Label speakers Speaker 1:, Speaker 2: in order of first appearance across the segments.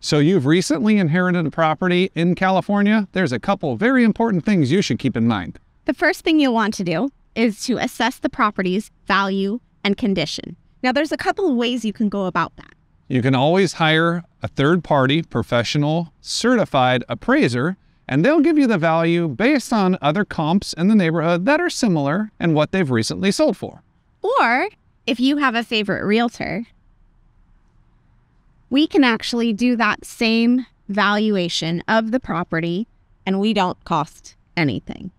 Speaker 1: So you've recently inherited a property in California. There's a couple very important things you should keep in mind.
Speaker 2: The first thing you'll want to do is to assess the property's value and condition. Now, there's a couple of ways you can go about that.
Speaker 1: You can always hire a third-party professional certified appraiser, and they'll give you the value based on other comps in the neighborhood that are similar and what they've recently sold for.
Speaker 2: Or if you have a favorite realtor, we can actually do that same valuation of the property and we don't cost anything.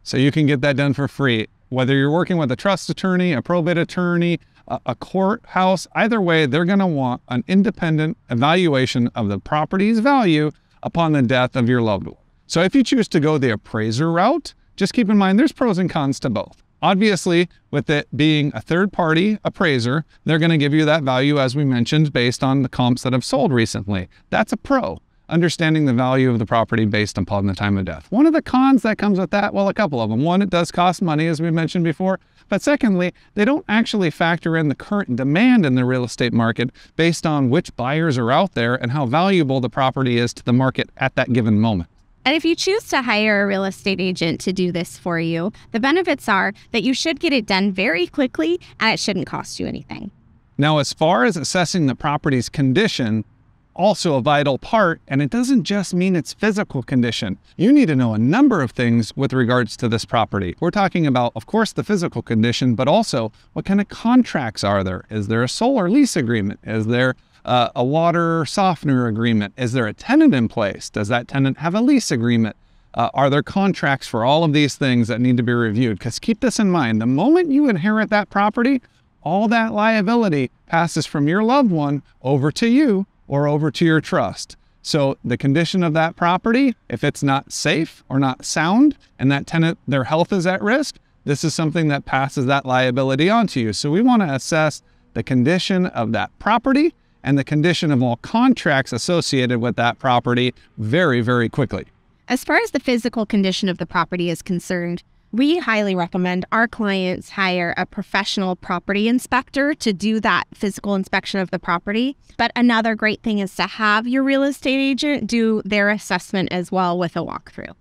Speaker 1: So you can get that done for free. Whether you're working with a trust attorney, a probate attorney, a courthouse, either way, they're going to want an independent evaluation of the property's value upon the death of your loved one. So if you choose to go the appraiser route, just keep in mind there's pros and cons to both. Obviously, with it being a third-party appraiser, they're going to give you that value, as we mentioned, based on the comps that have sold recently. That's a pro, understanding the value of the property based upon the time of death. One of the cons that comes with that, well, a couple of them. One, it does cost money, as we mentioned before. But secondly, they don't actually factor in the current demand in the real estate market based on which buyers are out there and how valuable the property is to the market at that given moment.
Speaker 2: And if you choose to hire a real estate agent to do this for you, the benefits are that you should get it done very quickly and it shouldn't cost you anything.
Speaker 1: Now, as far as assessing the property's condition, also a vital part, and it doesn't just mean its physical condition. You need to know a number of things with regards to this property. We're talking about, of course, the physical condition, but also what kind of contracts are there? Is there a solar lease agreement? Is there a water softener agreement? Is there a tenant in place? Does that tenant have a lease agreement? Are there contracts for all of these things that need to be reviewed? Because keep this in mind, the moment you inherit that property, all that liability passes from your loved one over to you or over to your trust. So the condition of that property, if it's not safe or not sound, and that tenant, their health is at risk, this is something that passes that liability on to you. So we want to assess the condition of that property and the condition of all contracts associated with that property very, very quickly.
Speaker 2: As far as the physical condition of the property is concerned, we highly recommend our clients hire a professional property inspector to do that physical inspection of the property. But another great thing is to have your real estate agent do their assessment as well with a walkthrough.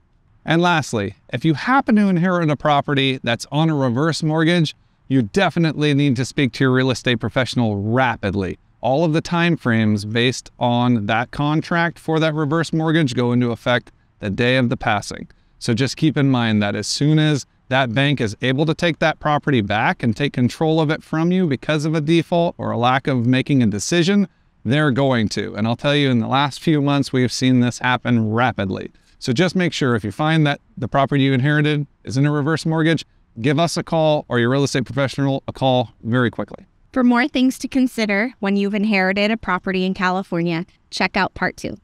Speaker 1: And lastly, if you happen to inherit a property that's on a reverse mortgage, you definitely need to speak to your real estate professional rapidly. All of the time frames based on that contract for that reverse mortgage go into effect the day of the passing. So just keep in mind that as soon as that bank is able to take that property back and take control of it from you because of a default or a lack of making a decision, they're going to. And I'll tell you, in the last few months, we've seen this happen rapidly. So just make sure if you find that the property you inherited is in a reverse mortgage, give us a call or your real estate professional a call very quickly.
Speaker 2: For more things to consider when you've inherited a property in California, check out Part 2.